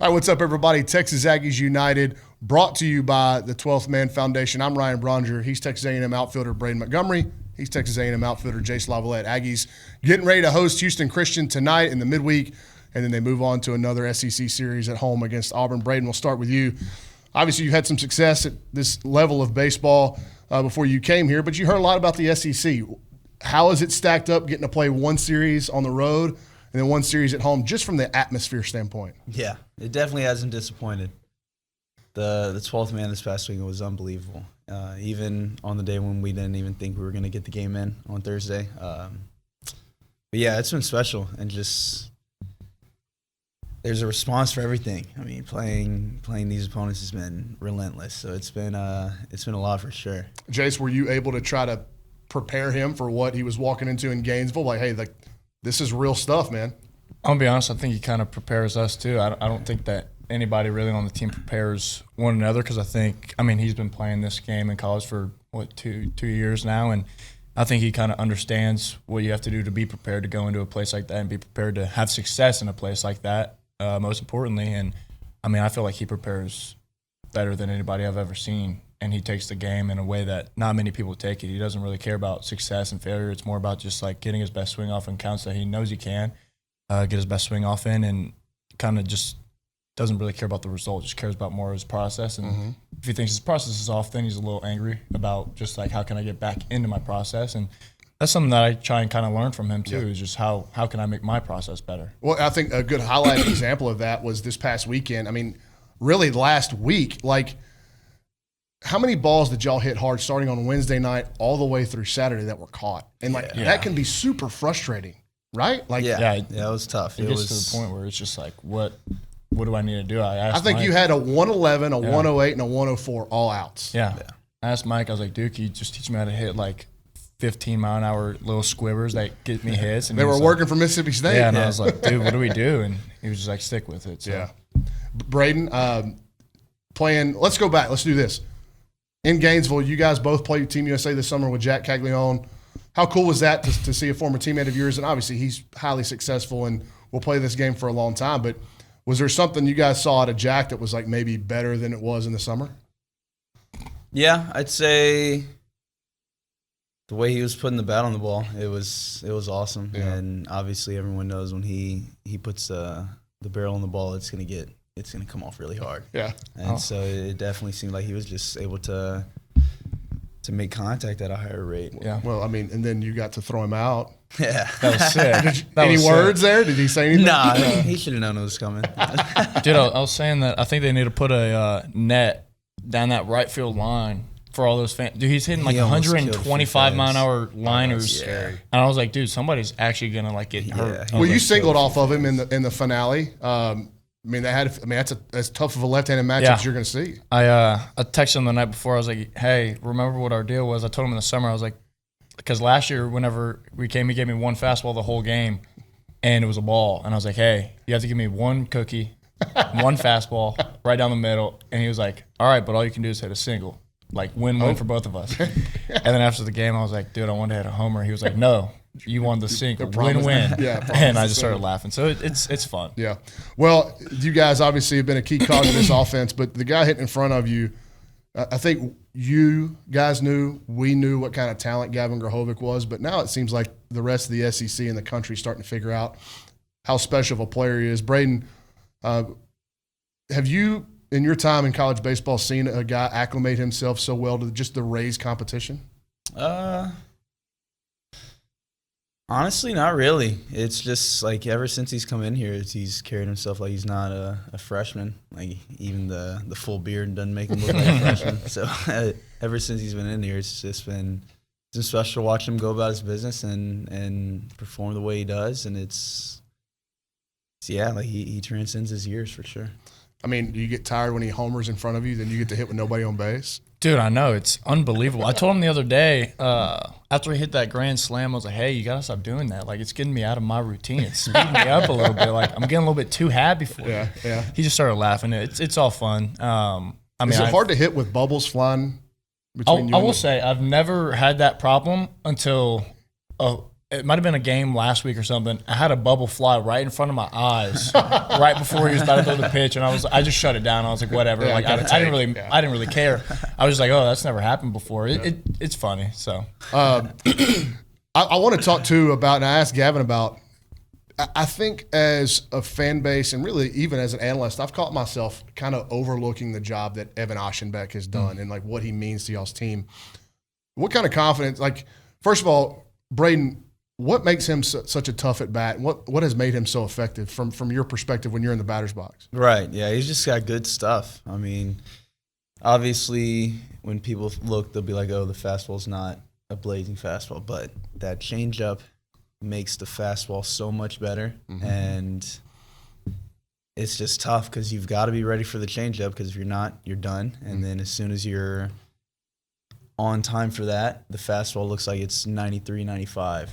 All right, what's up, everybody? Texas Aggies United, brought to you by the 12th Man Foundation. I'm Ryan Bronger. He's Texas A&M outfielder Braden Montgomery. He's Texas A&M outfielder Jace LaViolette. Aggies getting ready to host Houston Christian tonight in the midweek, and then they move on to another SEC series at home against Auburn. Braden, we'll start with you. Obviously, you've had some success at this level of baseball before you came here, but you heard a lot about the SEC. How is it stacked up getting to play one series on the road and then one series at home, just from the atmosphere standpoint? Yeah, it definitely hasn't disappointed. The 12th man this past week was unbelievable. Even on the day when we didn't even think we were going to get the game in on Thursday. But yeah, it's been special, and just there's a response for everything. I mean, playing these opponents has been relentless. So it's been a lot for sure. Jace, were you able to try to prepare him for what he was walking into in Gainesville? Like, hey, this is real stuff, man. I'm going to be honest, I think he kind of prepares us too. I don't think that anybody really on the team prepares one another, because he's been playing this game in college for, two years now, and I think he kind of understands what you have to do to be prepared to go into a place like that and be prepared to have success in a place like that, most importantly. And, I feel like he prepares better than anybody I've ever seen, and he takes the game in a way that not many people take it. He doesn't really care about success and failure. It's more about just getting his best swing off in counts that he knows he can get his best swing off in, and kind of just doesn't really care about the result, just cares about more of his process. And if he thinks his process is off, then he's a little angry about just how can I get back into my process. And that's something that I try and kind of learn from him too, is just how can I make my process better. Well, I think a good highlight example of that was this past weekend. Really last week, how many balls did y'all hit hard starting on Wednesday night all the way through Saturday that were caught? And that can be super frustrating, right? It was tough. It gets to the point where it's just what do I need to do? I think you had a 111, a 108, and a 104 all outs. Yeah. I asked Mike, I was like, dude, can you just teach me how to hit 15-mile-an-hour little squibbers that get me hits? And they were working for Mississippi State. Yeah, and I was like, dude, what do we do? And he was just stick with it. So. Yeah. Braden, playing – let's go back. Let's do this. In Gainesville, you guys both played Team USA this summer with Jack Caglione. How cool was that to see a former teammate of yours? And obviously he's highly successful and will play this game for a long time. But was there something you guys saw out of Jack that was maybe better than it was in the summer? Yeah, I'd say the way he was putting the bat on the ball, it was awesome. Yeah. And obviously everyone knows when he puts the barrel on the ball, it's gonna come off really hard. Yeah. And so it definitely seemed like he was just able to make contact at a higher rate. Yeah. Well, and then you got to throw him out. Yeah. That was sick. Any words there? Did he say anything? Nah, he should have known it was coming. Dude, I was saying that I think they need to put a net down that right field line for all those fans. Dude, he's hitting 125-mile-an-hour liners. Scary. And I was like, dude, somebody's actually going to get hurt. Well, you singled off of him in the finale. That's tough of a left-handed matchup as you're going to see. I texted him the night before. I was like, hey, remember what our deal was? I told him in the summer, I was like, because last year whenever we came, he gave me one fastball the whole game, and it was a ball. And I was like, hey, you have to give me one cookie, one fastball right down the middle. And he was like, all right, but all you can do is hit a single. Win-win for both of us. And then after the game, I was like, dude, I wanted to hit a homer. He was like, no, you won the single. Win-win. And I just started laughing. So it's fun. Yeah. Well, you guys obviously have been a key cog in this offense, but the guy hitting in front of you, I think you guys we knew what kind of talent Gavin Grahovic was, but now it seems like the rest of the SEC and the country is starting to figure out how special of a player he is. Braden, have you, in your time in college baseball, seen a guy acclimate himself so well to just the Rays competition? Honestly, not really. It's just ever since he's come in here, he's carried himself like he's not a freshman. Even the full beard doesn't make him look like a freshman. So ever since he's been in here, it's just been special to watch him go about his business and perform the way he does. And he transcends his years for sure. Do you get tired when he homers in front of you, then you get to hit with nobody on base? Dude, I know. It's unbelievable. I told him the other day, after he hit that grand slam, I was like, hey, you got to stop doing that. It's getting me out of my routine. It's speeding me up a little bit. I'm getting a little bit too happy for you. Yeah. He just started laughing. It's all fun. Is it hard to hit with bubbles flying between you? I will say I've never had that problem until it might have been a game last week or something. I had a bubble fly right in front of my eyes, right before he was about to throw the pitch, and I just shut it down. I was like, whatever. Yeah, like I didn't really care. I was just like, oh, that's never happened before. It's funny. So I want to talk too about, and I asked Gavin about. I think as a fan base and really even as an analyst, I've caught myself kind of overlooking the job that Evan Oschenbeck has done and like what he means to y'all's team. What kind of confidence? Like, first of all, Braden, what makes him such a tough at bat? What has made him so effective from your perspective when you're in the batter's box? Right. Yeah, he's just got good stuff. I mean, obviously, when people look, they'll be like, "Oh, the fastball's not a blazing fastball," but that changeup makes the fastball so much better, and it's just tough because you've got to be ready for the changeup because if you're not, you're done. And then as soon as you're on time for that, the fastball looks like it's 93, 95.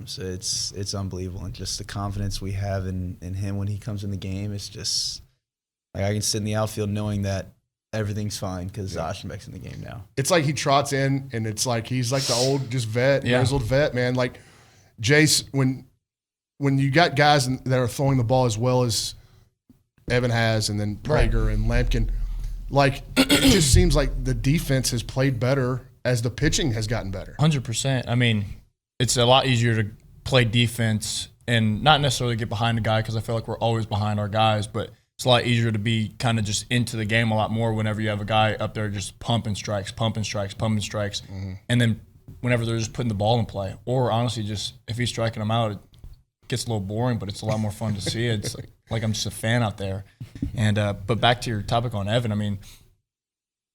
So it's unbelievable, and just the confidence we have in him when he comes in the game is just like I can sit in the outfield knowing that everything's fine because Oschenbeck's in the game now. It's like he trots in, and it's like he's like the old just vet, grizzled vet, man. Like Jace, when you got guys that are throwing the ball as well as Evan has, and then Prager and Lampkin, like it just seems like the defense has played better as the pitching has gotten better. 100%. I mean, it's a lot easier to play defense and not necessarily get behind a guy because I feel like we're always behind our guys, but it's a lot easier to be kind of just into the game a lot more whenever you have a guy up there just pumping strikes, and then whenever they're just putting the ball in play. Or honestly, just if he's striking them out, it gets a little boring, but it's a lot more fun to see. It's like I'm just a fan out there. And but back to your topic on Evan, I mean,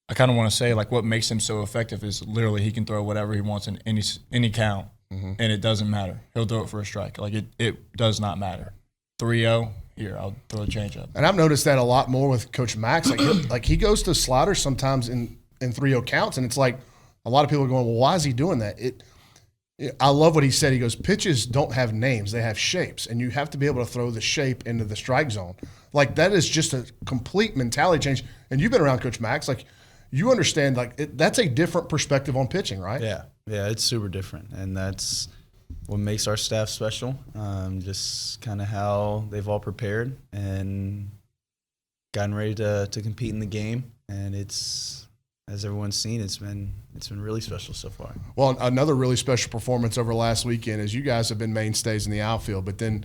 I kind of want to say like what makes him so effective is literally he can throw whatever he wants in any count, and it doesn't matter. He'll throw it for a strike. Like it does not matter. 3-0, here, I'll throw a changeup. And I've noticed that a lot more with Coach Max. Like he goes to sliders sometimes in 3-0 counts, and it's like a lot of people are going, well, why is he doing that? I love what he said. He goes, pitches don't have names, they have shapes, and you have to be able to throw the shape into the strike zone. Like that is just a complete mentality change. And you've been around Coach Max, like you understand, like that's a different perspective on pitching, right? Yeah, it's super different, and that's what makes our staff special. Just kind of how they've all prepared and gotten ready to compete in the game, and it's. As everyone's seen, it's been really special so far. Well, another really special performance over last weekend is you guys have been mainstays in the outfield, but then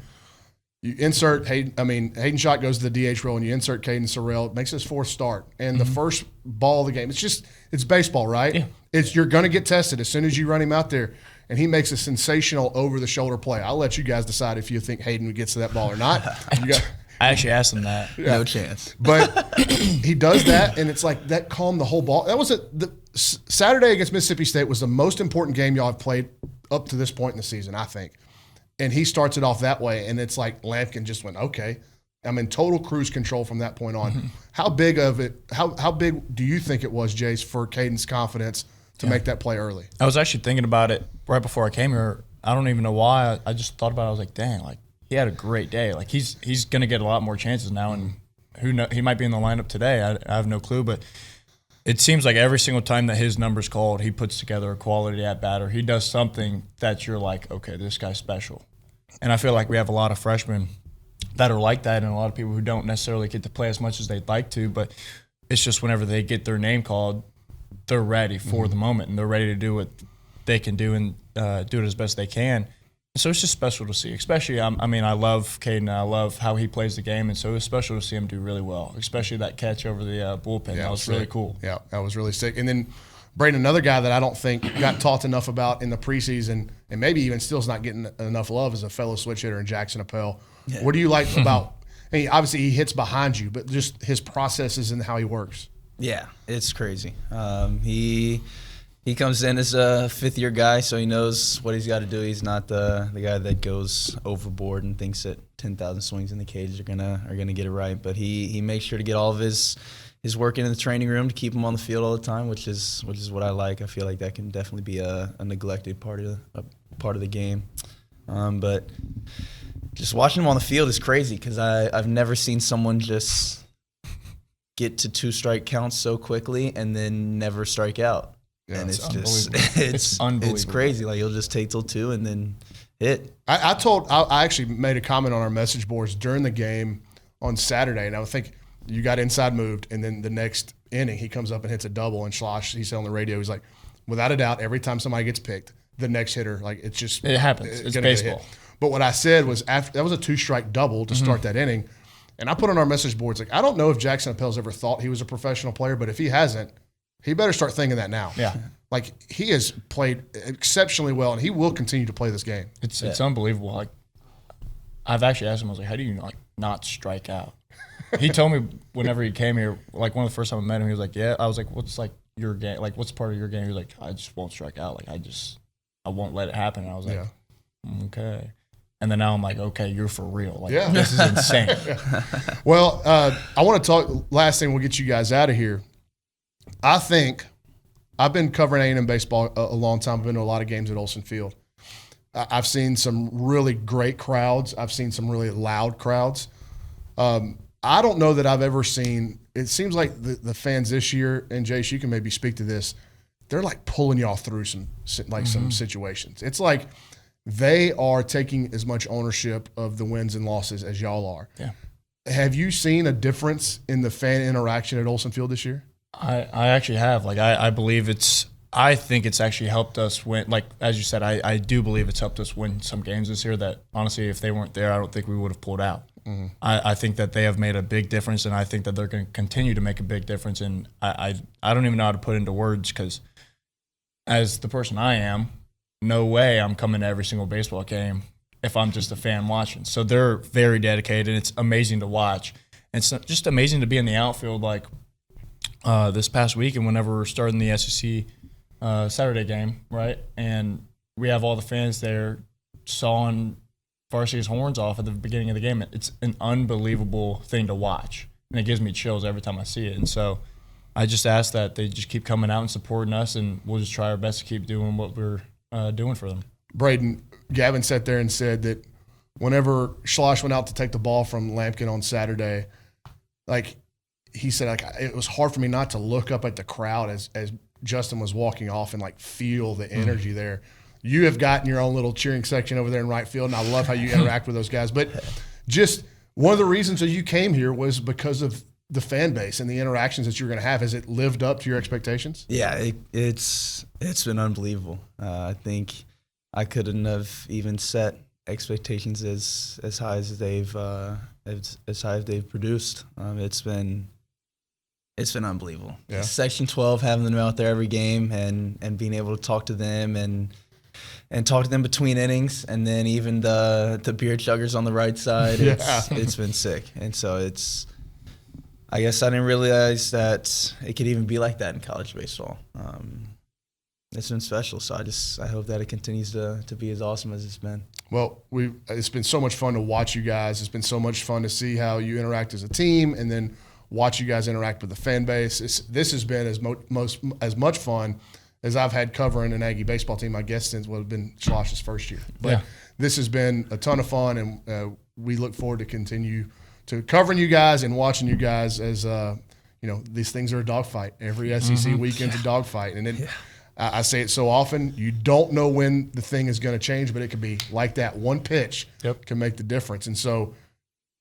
you insert Hayden Schott goes to the DH role, and you insert Caden Sorrell. It makes his fourth start, and the first ball of the game. It's baseball, right? Yeah. You're going to get tested as soon as you run him out there, and he makes a sensational over-the-shoulder play. I'll let you guys decide if you think Hayden gets to that ball or not. I actually asked him that. Yeah. No chance. But he does that, and it's like that calmed the whole ball. That was the Saturday against Mississippi State was the most important game y'all have played up to this point in the season, I think. And he starts it off that way, and it's like Lampkin just went, okay, I'm in total cruise control from that point on. How big do you think it was, Jace, for Caden's confidence to make that play early? I was actually thinking about it right before I came here. I don't even know why. I just thought about it. I was like, dang, like, he had a great day. Like he's going to get a lot more chances now, and who knows, he might be in the lineup today. I have no clue, but it seems like every single time that his number's called, he puts together a quality at bat, or he does something that you're like, okay, this guy's special. And I feel like we have a lot of freshmen that are like that, and a lot of people who don't necessarily get to play as much as they'd like to, but it's just whenever they get their name called, they're ready for the moment, and they're ready to do what they can do and do it as best they can. So it's just special to see, especially, I love Caden. I love how he plays the game, and so it's special to see him do really well, especially that catch over the bullpen. Yeah, that was really cool. Yeah, that was really sick. And then Braden, another guy that I don't think got talked enough about in the preseason, and maybe even still is not getting enough love, is a fellow switch hitter in Jackson Appel. Yeah. What do you like about – obviously he hits behind you, but just his processes and how he works. Yeah, it's crazy. He comes in as a fifth-year guy, so he knows what he's got to do. He's not the guy that goes overboard and thinks that 10,000 swings in the cage are gonna get it right. But he makes sure to get all of his work in the training room to keep him on the field all the time, which is what I like. I feel like that can definitely be a neglected part of the game. But just watching him on the field is crazy because I've never seen someone just get to 2-strike counts so quickly and then never strike out. Yeah, and it's unbelievable. It's crazy. Like he'll just take till 2 and then hit. I actually made a comment on our message boards during the game on Saturday, and I would think you got inside moved, and then the next inning he comes up and hits a double, and Schloss, he said on the radio, he's like, without a doubt, every time somebody gets picked, the next hitter, like it happens. It's baseball. But what I said was after that was a 2-strike double to start that inning, and I put on our message boards like I don't know if Jackson Appel's ever thought he was a professional player, but if he hasn't, he better start thinking that now. Yeah. Like he has played exceptionally well, and he will continue to play this game. It's unbelievable. Like I've actually asked him, I was like, how do you not strike out? He told me whenever he came here, like one of the first time I met him, he was like, yeah. I was like, what's like your game? Like what's part of your game? He was like, I just won't strike out. Like I won't let it happen. And I was like, okay. And then now I'm like, okay, you're for real. Like this is insane. Well, I want to talk. Last thing, we'll get you guys out of here. I think I've been covering A&M baseball a long time. I've been to a lot of games at Olsen Field. I've seen some really great crowds. I've seen some really loud crowds. I don't know that I've ever seen. It seems like the fans this year, and Jace, you can maybe speak to this. They're like pulling y'all through some situations. It's like they are taking as much ownership of the wins and losses as y'all are. Yeah. Have you seen a difference in the fan interaction at Olsen Field this year? I actually have. Like I believe I think it's actually helped us win. Like as you said, I do believe it's helped us win some games this year that honestly, if they weren't there, I don't think we would have pulled out. Mm-hmm. I think that they have made a big difference, and I think that they're going to continue to make a big difference. And I don't even know how to put into words because as the person I am, no way I'm coming to every single baseball game if I'm just a fan watching. So they're very dedicated. It's amazing to watch. It's just amazing to be in the outfield like this past week and whenever we're starting the SEC Saturday game, right? And we have all the fans there sawing Varsity's horns off at the beginning of the game. It's an unbelievable thing to watch, and it gives me chills every time I see it. And so I just ask that they just keep coming out and supporting us, and we'll just try our best to keep doing what we're doing for them. Braden, Gavin sat there and said that whenever Schloss went out to take the ball from Lampkin on Saturday, like he said, like it was hard for me not to look up at the crowd as Justin was walking off and like feel the energy there. You have gotten your own little cheering section over there in right field, and I love how you interact with those guys. But just one of the reasons that you came here was because of the fan base and the interactions that you're going to have. Has it lived up to your expectations? Yeah, it's been unbelievable. I think I couldn't have even set expectations as high as they've produced. It's been unbelievable. Yeah. Section 12, having them out there every game and being able to talk to them and talk to them between innings, and then even the beer chuggers on the right side. It's been sick. And so I guess I didn't realize that it could even be like that in college baseball. It's been special. So I hope that it continues to be as awesome as it's been. Well, it's been so much fun to watch you guys. It's been so much fun to see how you interact as a team, and then watch you guys interact with the fan base. This has been as much fun as I've had covering an Aggie baseball team, I guess, since what have been Schloss's first year. But this has been a ton of fun, and we look forward to continue to covering you guys and watching you guys as these things are a dogfight. Every SEC weekend's a dogfight, and I say it so often. You don't know when the thing is going to change, but it could be like that. One pitch can make the difference, and so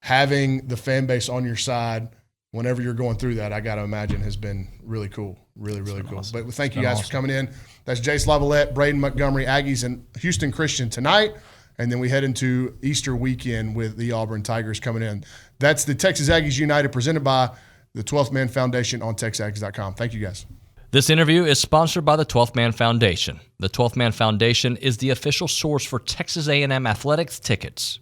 having the fan base on your side whenever you're going through that, I got to imagine has been really cool. Really, really cool. Awesome. But thank you guys for coming in. That's Jace LaViolette, Braden Montgomery, Aggies, and Houston Christian tonight. And then we head into Easter weekend with the Auburn Tigers coming in. That's the Texas Aggies United presented by the 12th Man Foundation on TexAgs.com. Thank you guys. This interview is sponsored by the 12th Man Foundation. The 12th Man Foundation is the official source for Texas A&M athletics tickets.